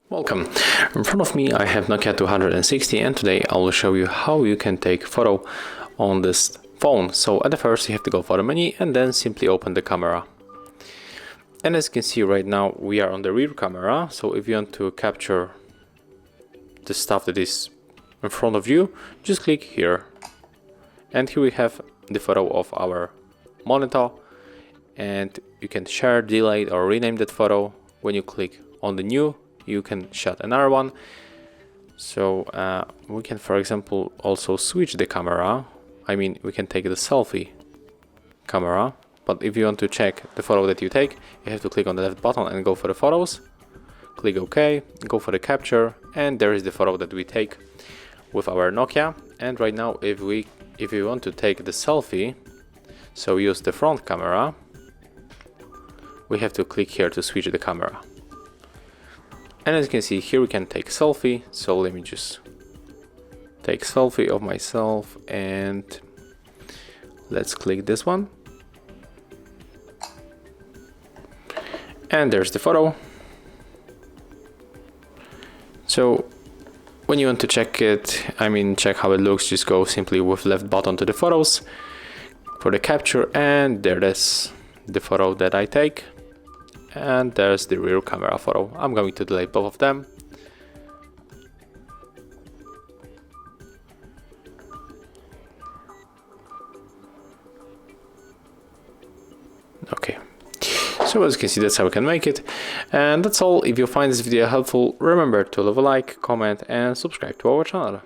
Welcome. In front of me I have Nokia 260, and today I will show you how you can take photo on this phone. So at the first you have to go for the menu and then simply open the camera. And as you can see right now we are on the rear camera, so if you want to capture the stuff that is in front of you, just click here. And here we have the photo of our monitor, and you can share, delete or rename that photo. When you click on the new, you can shut another one. So we can, for example, also switch the camera. I mean, we can take the selfie camera, but if you want to check the photo that you take, you have to click on the left button and go for the photos. Click OK, go for the capture, and there is the photo that we take with our Nokia. And right now, if we want to take the selfie, so use the front camera, we have to click here to switch the camera. And as you can see here, we can take selfie. So let me just take selfie of myself, and let's click this one. And there's the photo. So when you want to check it, check how it looks, just go simply with left button to the photos for the capture, and there it is, the photo that I take. And there's the rear camera photo. I'm going to delete both of them. Okay. So as you can see, that's how we can make it. And that's all. If you find this video helpful, remember to leave a like, comment and subscribe to our channel.